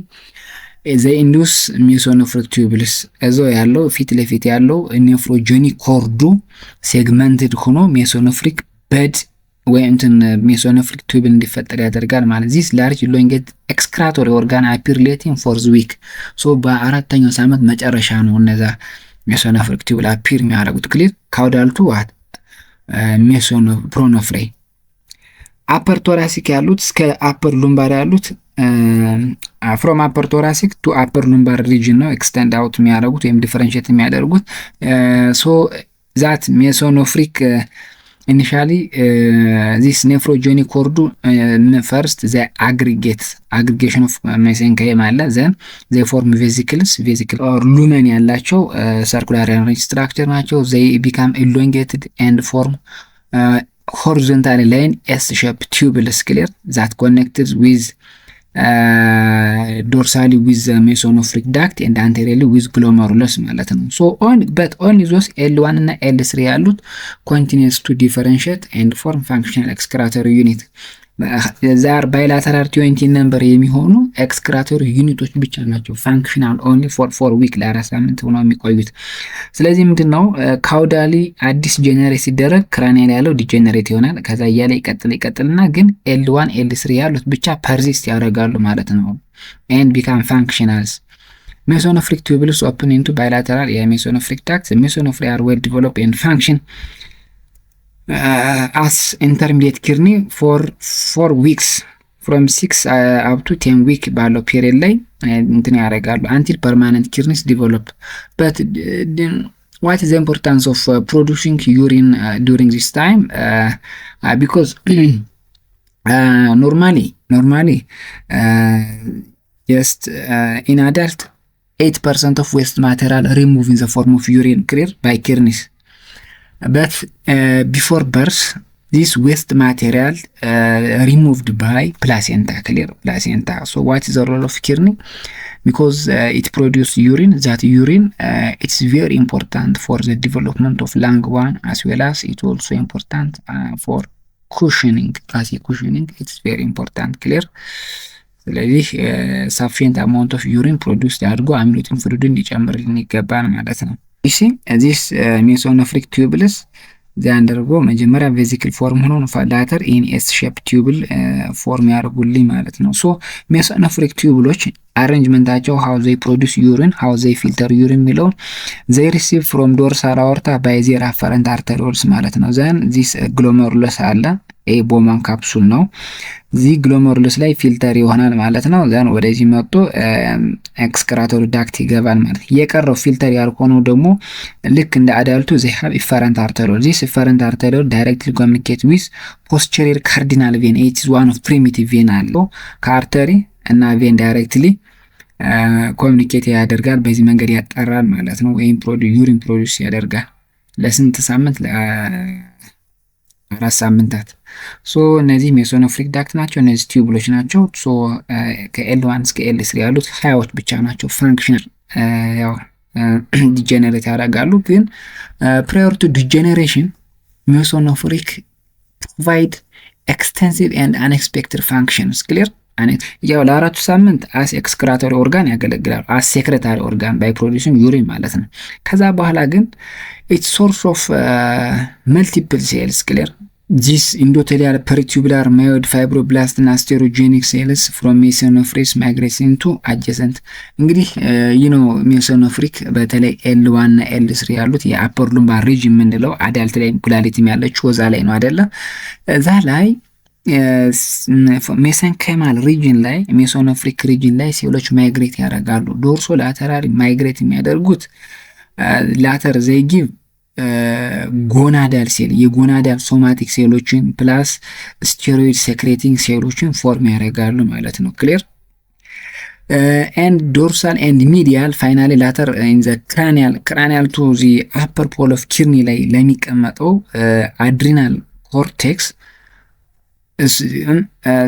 ዘ ኢንዱስ ሜሶኖፍሪክ ቱቡልስ እዛው ያለው ፊት ለፊት ያለው ኔፍሮጀኒክ ኮርዱ ሴግመንትድ ሆኖ ሜሶኖፍሪክ በድ ወይ እንትን ሜሶኖፍሪክ ቱቡል እንዲፈጠር ያደርጋል ማለት ዚስ ላርጅ ሎንጌት ኤክስክራቶሪ ኦርጋን አፒር ሌት ኢን ፎርዝ ዊክ ሶ በአራተኛው ሳምንት መጨረሻ ነው እነዛ ሜሶኖፍሪክ ቱቡል አፒር የሚያደርጉት። ክሊር ካውዳል ቱ ዋት ፕሮኖፍሪ አፐር ቶራሲክ ያሉት እስከ አፐር ሉምባር ያሉት from upper thoracic to upper lumbar region ነው extend out የሚያደርጉት ወይም differentiate የሚያደርጉት so that mesonophrenic initially this nephrogenic cord first the aggregation of mesenchyme አለ then they form vesicles or lumen ያላቸው circular structure ናቸው they become elongated and form horizontal line S-shaped tubules clear that connected with dorsally with the mesonophrenic duct and anteriorly with glomerulus ማለት ነው። so only those L1 እና L3 ያሉት continues to differentiate and form functional excretory unit ዛር ባይላተራል 20 ነምበር የሚሆኑ ኤክስክራቶሪ ዩኒቶች ብቻ ናቸው ፋንክሽናል ኦንሊ ፎር 4 ዊክ ለ4 ሳምንት ሆነው የሚቆዩት። ስለዚህ ምንድነው ካውዳሊ አዲስ ጄነሬት ሲደረግ ክራኒያል ያለው ዲጀነሬት ይሆናል። ከዛ ያለ ይቀጥልና ግን L1 L3 ያሉት ብቻ ፐርሲስት ያደርጋሉ ማለት ነው and become functionals. Mesonophrenic tubules open into bilateral mesonophrenic ducts. Mesonophrenic are well developed and function as intermediate kidney for 4 weeks from 6 up to 10 week ባለው ፔሪድ ላይ እንትን ያደርጋሉ until permanent kidneys develop. But what is the importance of producing urine during this time? Because normally just in adult 8% of waste material removed in the form of urine clear by kidneys. But before birth this waste material removed by placenta clear placenta. So what is the role of kidney? Because it produces urine. That urine it's very important for the development of lung one as well as it also important for cushioning. As a cushioning it's very important clear. ስለዚህ sufficient amount of urine produced አድርጎ አምኒዮቲን ፍሉይድን ሊጨምርልን ይገባል ማለት ነው። you see this mesonophrenic tubules they undergo መጀመሪያ ቬሲክል ፎርም ሆኖ ላተር in S shaped tubule ፎርም ያደርጉልኝ ማለት ነው። so mesonophrenic tubules አሬንጅመንታቸው how they produce urine how they filter urine የሚለው they receive from dorsal aorta by their afferent arterioles ማለት ነው። then this glomerulus አለ ቦማን ካፕሱል ነው እዚህ ግሎሜሩለስ ላይ ፊልተር ይሆናል ማለት ነው። ዘን ወደዚህ መጥቶ ኤክስክራቶሪ ዳክት ይገባል ማለት ነው። የቀረው ፊልተር ያልሆነው ደግሞ ልክ እንደ አዳልቱ they have efferent arteriole. This efferent arteriole directly communicate with posterior cardinal vein. It is one of primitive vein አለው ከአርተሪ እና ቬን ዳይሬክትሊ ኮሚኒኬት ያደርጋል። በዚህ መንገድ ያጣራል ማለት ነው። ወይም ዩሪን ፕሮዲዩስ ያደርጋል ለስንት ሳምንት ለ4 ሳምንታት። ሶ እነዚህ ሜሶኖፍሪክ ዳክት ናቸው። እነዚህ ቲዩብሎች ናቸው። ሶ ከኤል1 እስከ ኤል3 ያሉት ሃያዎች ብቻ ናቸው ፋንክሽናል ያው ዲጀነሬት ያደርጋሉ። ግን prior to degeneration mesonophrenic provide extensive and unexpected functions clear ያው ለአራቱ ሳምንት አስ ኤክስክራቶሪ ኦርጋን ያገለግላሉ አስ ሴክሬታሪ ኦርጋን ባይ ፕሮዲዩሲንግ ዩሪን ማለት ነው። ከዛ በኋላ ግን ኢትስ ሶርስ ኦፍ መልቲፕል ሴልስ ክሊር ዚስ ኢንዶቴሊያል ፐሪቱቡላር ማዮid ፋይብሮብላስት እና አስቴሮጄኒክ ሴልስ ፍሮም ሜሶኖፍሪክስ ማይግሬት ኢንቱ አጀሰንት። እንግዲህ ሜሶኖፍሪክ በተለይ L1 እና L3 ያሉት የአፐር ሉምባር ሪጅን የምንለው አዳልት ላይ ኩላሊቲም ያለችው ወዛ ላይ ነው አይደለ? እዛ ላይ ሜሰንካይማል ሪጅን ላይ ሜሶኖፍሪክ ሪጅን ላይ ሴሎች ማይግሬት ያደርጋሉ። ዶርሶ ላተራሊ ማይግሬት የሚያደርጉት ላተር ዘይጊቭ ጎናዳል ሴል የጎናዳል ሶማቲክ ሴሎችን ፕላስ ስቴሮይድ ሴክሬቲንግ ሴሎችን ፎርም ያደርጋሉ ማለት ነው። ክሊር ኤንድ ዶርሳል ኤንድ ሚዲያል ፋይናሊ ላተር ኢን ዘ ክራኒያል ቱ ዚ አፐር ፖል ኦፍ ኪድኒ ላይ ለሚቀመጠው አድሪናል ኮርቴክስ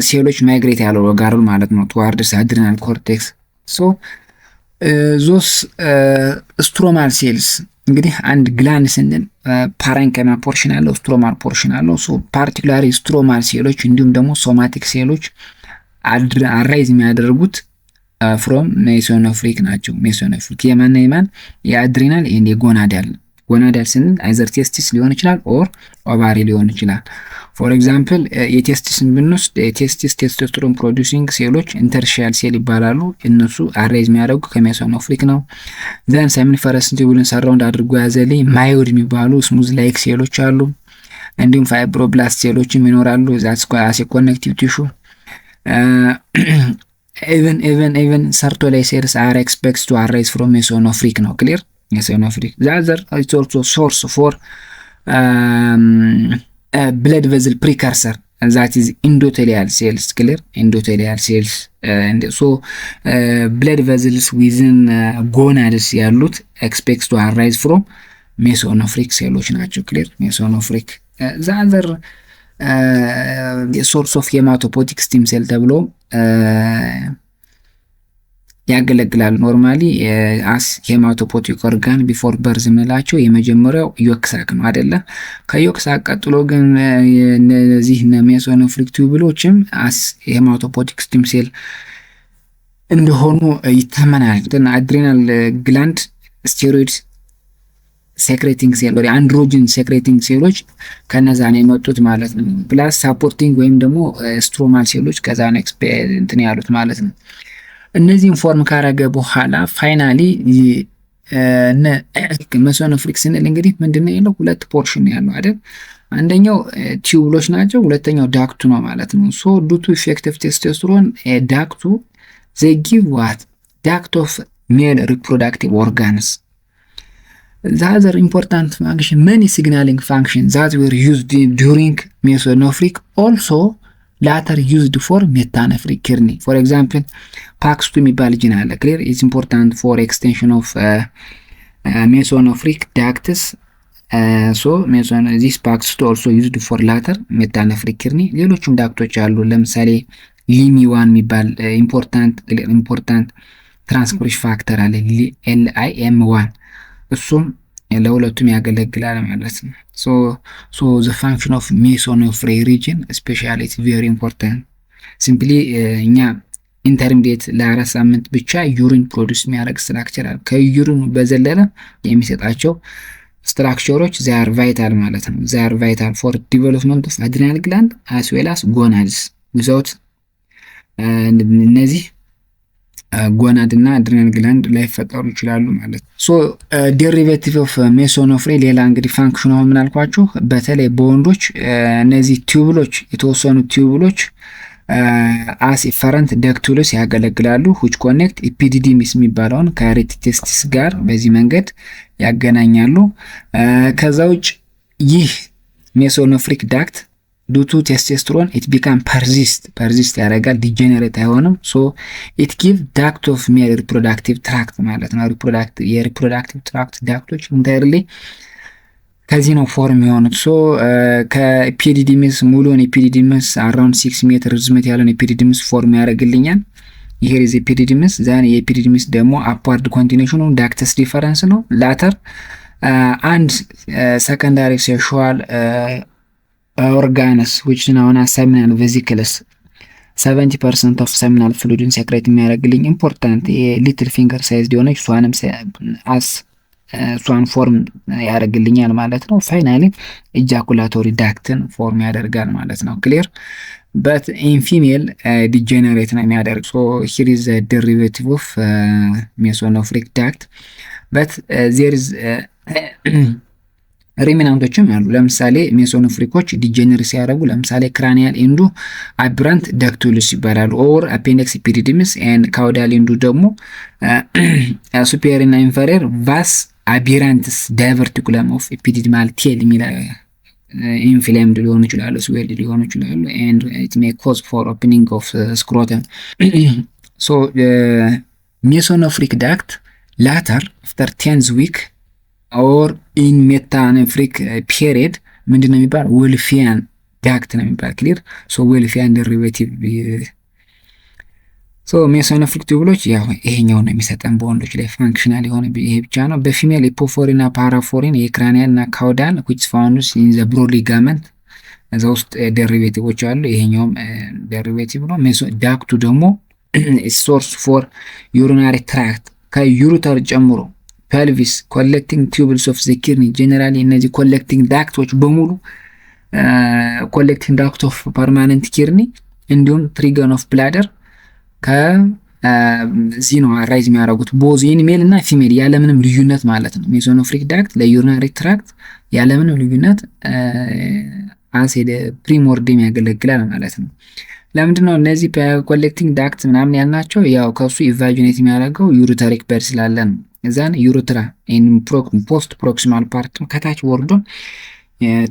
ሴሎች ማይግሬት ያደርጋሉ ማለት ነው ቱዋርድስ አድሪናል ኮርቴክስ። ሶ ዞስ ስትሮማል ሴልስ እንግዲህ አንድ ግላንድ ስንል ፓሬንካይማ ፖርሽን አለው፣ ስትሮማል ፖርሽን አለው። ሶ ፓርቲኩላሪ ስትሮማል ሴሎች እንዲሁም ደግሞ ሶማቲክ ሴሎች አራይዝ የሚያደርጉት ፍሮም ሜሶኖፍሪክ ናቸው። ሜሶኖፍሪክ የማን የአድሪናል ኤንድ የጎናዳል። ጎናዳል ስንል አይዘር ቴስቲስ ሊሆን ይችላል ኦር ኦቫሪ ሊሆን ይችላል። ፎር ኤግዛምፕል የቴስቲስን ብንወስድ የቴስቲስ ቴስቶስትሮን ፕሮዲውሲንግ ሴሎች ኢንተርሺያል ሴል ይባላሉ። እነሱ አራይዝ የሚያደርጉ ከሜሶኖፍሪክ ነው። ዘን ሰሚኒፈረስ ቲዩቡልን ሰራውንድ አድርጎ ያዘልኝ ማዮድ የሚባሉ ስሙዝ ላይክ ሴሎች አሉ። እንዲሁም ፋይብሮብላስት ሴሎችም ይኖራሉ። ዛትስ አሴ ኮኔክቲቭ ቲሹ even sertolite cells are expected to arise from mesonophrix ነው clear mesonophrix the other is also source for blood vessel precursor and that is endothelial cells clear endothelial cells and so blood vessels within gonads ያሉት expected to arise from mesonophrix ሴሎች ናቸው clear mesonophrix the other source of hematopoietic stem cell ተብሎ ያገለግላል። ኖርማሊ አስ ሄማቶፖቲክ ኦርጋን ቢፎር በርዝ የምንላቸው የመጀመሪያው ዮክሳክ ነው አይደለ? ከዮክሳክ ቀጥሎ ግን እነዚህ ሜሶኖፍሪክ ቲዩብሎችም አስ ሄማቶፖቲክ ስቲም ሴል እንደሆኑ ይታመናል። አድሬናል ግላንድ ስቴሮይድ ሴክሬቲንግ ሴል ወይ አንድሮጅን ሴክሬቲንግ ሴሎች ከነዛ ነው የመጡት ማለት ነው። ፕላስ ሳፖርቲንግ ወይም ደግሞ ስትሮማል ሴሎች ከዛ ነው እንትን ያሉት ማለት ነው። እነዚህን ፎርም ካረገ በኋላ ፋይናሊ ሜሶኖፍሪክ ስንል እንግዲህ ምንድነው ያለው ሁለት ፖርሽን ያለው አይደል? አንደኛው ቲዩብሎች ናቸው፣ ሁለተኛው ዳክቱ ነው ማለት ነው። ሶ ዱ ቱ ኢፌክቲቭ ቴስቶስትሮን ዳክቱ they give what duct of male reproductive organs. The other important function, many signaling functions that were used during mesonophrix also later used for metanephric kidney. For example, PAX2 የሚባል ጂን አለ clear is important for extension of mesonophrix ducts. So this PAX2 also used for later metanephric kidney. ሌሎችም ዳክቶች አሉ። ለምሳሌ ሊሚ1 የሚባል ኢምፖርታንት ትራንስፖርት ፋክተር አለ LIM1 እሱም ለሁለቱም ያገለግላል ማለት ነው። so the function of mesonophrix region especially is very important. simply እኛ ኢንተርሚዲየት ለ4 ሳምንት ብቻ ዩሪን ፕሮዲዩስ የሚያደርግ ስትራክቸር አለ። ከዩሪን በዘለለ የሚሰጣቸው ስትራክቸሮች they are vital ማለት ነው። they are vital for development of adrenal gland as well as gonads. without እነዚህ ጎናድ እና አድሬናል ግላንድ ላይ ፈጠሩ ይችላሉ ማለት ነው። ሶ ዴሪቬቲቭ ኦፍ ሜሶኖፍሪክ ሌላ እንግዲህ ፋንክሽኑ ምን አልኳችሁ? በተለይ በወንዶች እነዚህ ቲዩብሎች የተወሰኑ ቲዩብሎች አስ ኢፈረንት ደክቱልስ ያገለግላሉ which connect ኢፒዲዲሚስ የሚባለውን ከሬቲቴስቲስ ጋር በዚህ መንገድ ያገናኛሉ። ከዛ ውጭ ይህ ሜሶኖፍሪክ ዳክት due to testosterone it become persist ያደርጋል ዲጀነሬት አይሆንም። so it give duct of male reproductive tract ማለት ነው። የሪፕሮዳክቲቭ ትራክት ዳክቶች ኢንተርሊ ከዚህ ነው ፎርም የሆኑት። so ከኤፒዲዲሚስ ሙሉን ኤፒዲዲሚስ around 6 ሜትር ርዝመት ያለውን ኤፒዲዲሚስ ፎርም ያደርግልኛል። ይሄ is ኤፒዲዲሚስ ዛን የኤፒዲዲሚስ ደግሞ upward continuation ዳክተስ ዲፈረንስ ነው። later and secondary sexual organs which known as seminal vesicles 70% of seminal fluid secrete የሚያደርግልኝ ኢምፖርታንት የሊትል ፊንገር ሳይዝ ዲሆነች ሷንም as እሷን ፎርም ያደርግልኛል ማለት ነው። ፋይናሊ ኢጃኩላቶሪ ዳክትን ፎርም ያደርጋል ማለት ነው። ክሊር በት ኢን ፊሜል ዲጀነሬት ነው የሚያደርግ። ሶ ሂር ኢዝ ዴሪቬቲቭ ኦፍ ሜሶኖፍሪክ ዳክት በት ዜር ኢዝ ሪሚናንቶችም አሉ። ለምሳሌ ሜሶኖፍሪኮች ዲጀነሬት ሲያደርጉ ለምሳሌ ክራኒያል ኢንዱ አብራንት ዳክቱልስ ይባላሉ። ኦር አፔንዲክስ ኢፒዲዲምስ ኤንድ ካውዳል ኢንዱ ደግሞ ሱፔሪየር እና ኢንፌሪየር ቫስ አቢራንትስ ዳይቨርቲኩለም ኦፍ ኢፒዲዲማል ቴል የሚል ኢንፍሌምድ ሊሆኑ ይችላሉ፣ ስዌልድ ሊሆኑ ይችላሉ። ኤንድ ኢት ሜይ ኮዝ ፎር ኦፕኒንግ ኦፍ ስክሮተም። ሶ ሜሶኖፍሪክ ዳክት ላተር አፍተር 10th ዊክ ኦር ኢን ሜታኖፍሪክ ፔሪድ ምንድነው የሚባል ወልፊያን ዳክት ነው የሚባል። ክሊር ሶ ወልፊያን ዴሪቬቲቭ ሶ ሜሶኖፍሪክ ቲዩብሎች ያው ይሄኛው ነው የሚሰጠን በወንዶች ላይ ፋንክሽናል የሆነ ይሄ ብቻ ነው። በፊሜል ኢፖፎሪን እና ፓራፎሪን የክራኒያል እና ካውዳል which found in the broad ligament እዛ ውስጥ ዴሪቬቲቮች አሉ። ይሄኛውም ዴሪቬቲቭ ነው። ዳክቱ ደግሞ ሶርስ ፎር ዩሪናሪ ትራክት ከዩሪተር ጨምሮ ፐልቪስ ኮሌክቲንግ ቲዩብልስ ኦፍ ዘ ኪድኒ ጀነራሊ እነዚህ ኮሌክቲንግ ዳክቶች በሙሉ ኮሌክቲንግ ዳክት ኦፍ ፐርማነንት ኪድኒ እንዲሁም ትሪገን ኦፍ ብላደር ከዚህ ነው አራይዝ የሚያደርጉት ቦዝ ኢን ሜል እና ፊሜል ያለምንም ልዩነት ማለት ነው። ሜሶኖፍሪክ ዳክት ለዩሪናሪ ትራክት ያለምንም ልዩነት አሲድ ፕሪሞርዲየም ያገለግላል ማለት ነው። ለምንድነው እነዚህ ኮሌክቲንግ ዳክት ምናምን ያልናቸው? ያው ከሱ ኢቫጂኔት የሚያደርገው ዩሪተሪክ በድ ስላለ ነው። እዛን ዩሪትራ ኢን ፖስት ፕሮክሲማል ፓርት ከታች ወርዶ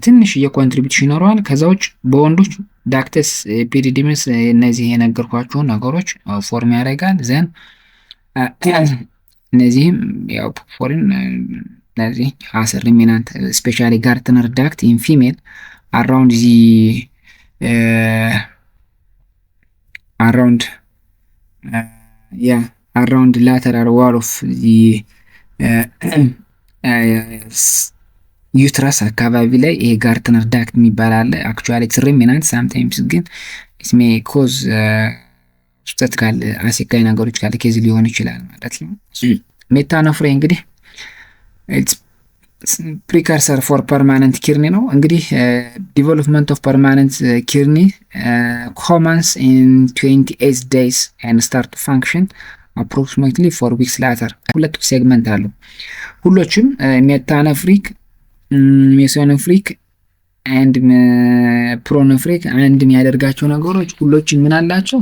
ትንሽ የኮንትሪቢዩሽን ይኖረዋል። ከዛ ውጭ በወንዶች ዳክተስ ኤፒዲዲምስ እነዚህ የነገርኳቸው ነገሮች ፎርም ያደርጋል። ዘን እነዚህም ያው ፎሪን እነዚህ አሰር ሪሚናንት ስፔሻሊ ጋርትነር ዳክት ኢን ፊሜል አራውንድ ዚ around lateral wall of the ዩትረስ አካባቢ ላይ ይሄ ጋርትነር ዳክት የሚባል አለ። አክቹአሊ ኢትስ ሪሚናንት ሳምታይምስ ግን ኢት ሜይ ኮዝ ስህተት ካለ አሲካይ ነገሮች ካለ ከዚህ ሊሆን ይችላል ማለት ነው። ሜታኖፍሬ እንግዲህ ኢትስ ፕሪከርሰር ፎር ፐርማነንት ኪድኒ ነው። እንግዲህ ዲቨሎፕመንት ኦፍ ፐርማነንት ኪድኒ ኮመንስ ኢን 28 days and start to function approximately 4 weeks later። ሁለት ሴግመንት አሉ። ሁሎችም ሜታኖፍሪክ፣ ሜሶኖፍሪክ አንድ ፕሮኖፍሪክ አንድ የሚያደርጋቸው ነገሮች ሁሎችም ምን አላቸው?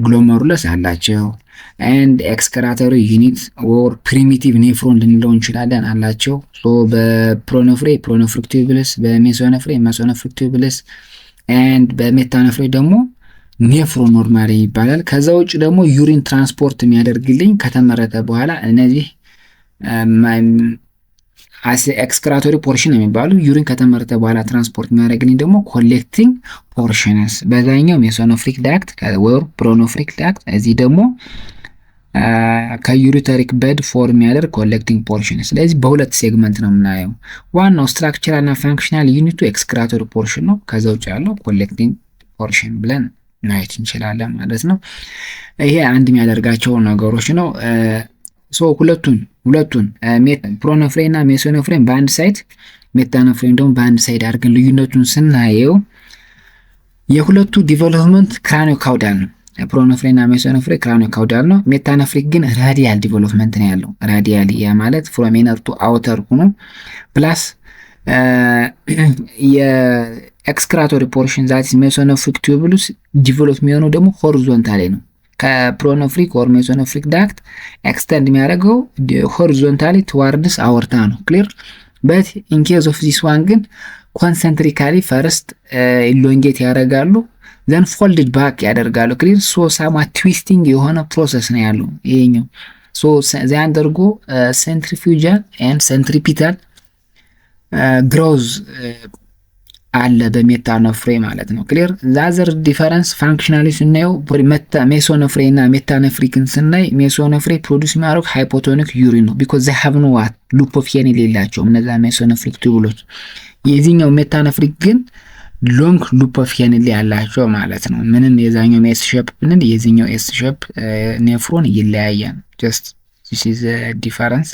ግሎመሩለስ አላቸው። and excretory unit or primitive nephron ልንለው እንችላለን አላቸው። ሶ በፕሮኖፍሬ ፕሮኖፍሪክ ቲዩብለስ፣ በሜሶኖፍሬ ሜሶኖፍሪክ ቲዩብለስ and በሜታኖፍሬ ደግሞ ኔፍሮን ኖርማሊ ይባላል። ከዛ ውጭ ደግሞ ዩሪን ትራንስፖርት የሚያደርግልኝ ከተመረተ በኋላ እነዚህ ኤክስክራቶሪ ፖርሽን የሚባሉ ዩሪን ከተመረተ በኋላ ትራንስፖርት የሚያደርግልኝ ደግሞ ኮሌክቲንግ ፖርሽንስ በዛኛው ሜሶኖፍሪክ ዳክት ወይ ፕሮኖፍሪክ ዳክት፣ እዚህ ደግሞ ከዩሪተሪክ በድ ፎርም የሚያደርግ ኮሌክቲንግ ፖርሽን። ስለዚህ በሁለት ሴግመንት ነው የምናየው። ዋናው ስትራክቸራል እና ፋንክሽናል ዩኒቱ ኤክስክራቶሪ ፖርሽን ነው። ከዛ ውጭ ያለው ኮሌክቲንግ ፖርሽን ብለን ማየት እንችላለን ማለት ነው። ይሄ አንድ የሚያደርጋቸው ነገሮች ነው። ሶ ሁለቱን ፕሮኖፍሬ እና ሜሶኖፍሬን በአንድ ሳይድ፣ ሜታኖፍሬን ደግሞ በአንድ ሳይድ አድርገን ልዩነቱን ስናየው የሁለቱ ዲቨሎፕመንት ክራኒዮ ካውዳል ነው። ፕሮኖፍሬ እና ሜሶኖፍሬ ክራኒዮ ካውዳል ነው። ሜታኖፍሪክ ግን ራዲያል ዲቨሎፕመንት ነው ያለው። ራዲያል ያ ማለት ፍሮም ኢነር ቱ አውተር ሆኖ ፕላስ የኤክስክራቶሪ ፖርሽን ዛት ሜሶኖፍሪክ ቲዩብሉስ ዲቨሎፕ የሚሆነው ደግሞ ሆሪዞንታሊ ነው። ከፕሮኖፍሪክ ኦር ሜሶኖፍሪክ ዳክት ኤክስተንድ የሚያደርገው ሆሪዞንታሊ ትዋርድስ አወርታ ነው። ክሊር በት ኢን ኬዝ ኦፍ ዚስ ዋን ግን ኮንሰንትሪካሊ ፈርስት ኢሎንጌት ያደርጋሉ፣ ዘን ፎልድድ ባክ ያደርጋሉ። ክሊር ሶ ሳማ ትዊስቲንግ የሆነ ፕሮሰስ ነው ያለው ይሄኛው። ሶ ዛን ደርጎ ሴንትሪፊዩጃል ኤንድ ሴንትሪፒታል ግሮዝ አለ በሜታኖፍሬ ማለት ነው። ክሊር ዛዘር ዲፈረንስ ፋንክሽናሊ ስናየው ሜሶኖፍሬ እና ሜታኖፍሪክን ስናይ ሜሶኖፍሬ ፕሮዲዩስ የሚያደርጉ ሃይፖቶኒክ ዩሪን ነው ቢኮዝ ዘይ ሃቭ ኖ ዋት ሉፕ ኦፍ ሄኒ የሌላቸውም እነዛ ሜሶኖፍሪክ ቲዩብሎች። የዚህኛው ሜታኖፍሪክ ግን ሎንግ ሉፕ ኦፍ ሄኒ ያላቸው ማለት ነው። ምንም የዛኛው ኤስ ሼፕ ብንል የዚህኛው ኤስ ሼፕ ኔፍሮን ይለያያል። ጀስት ዚስ ኢዝ ዲፈረንስ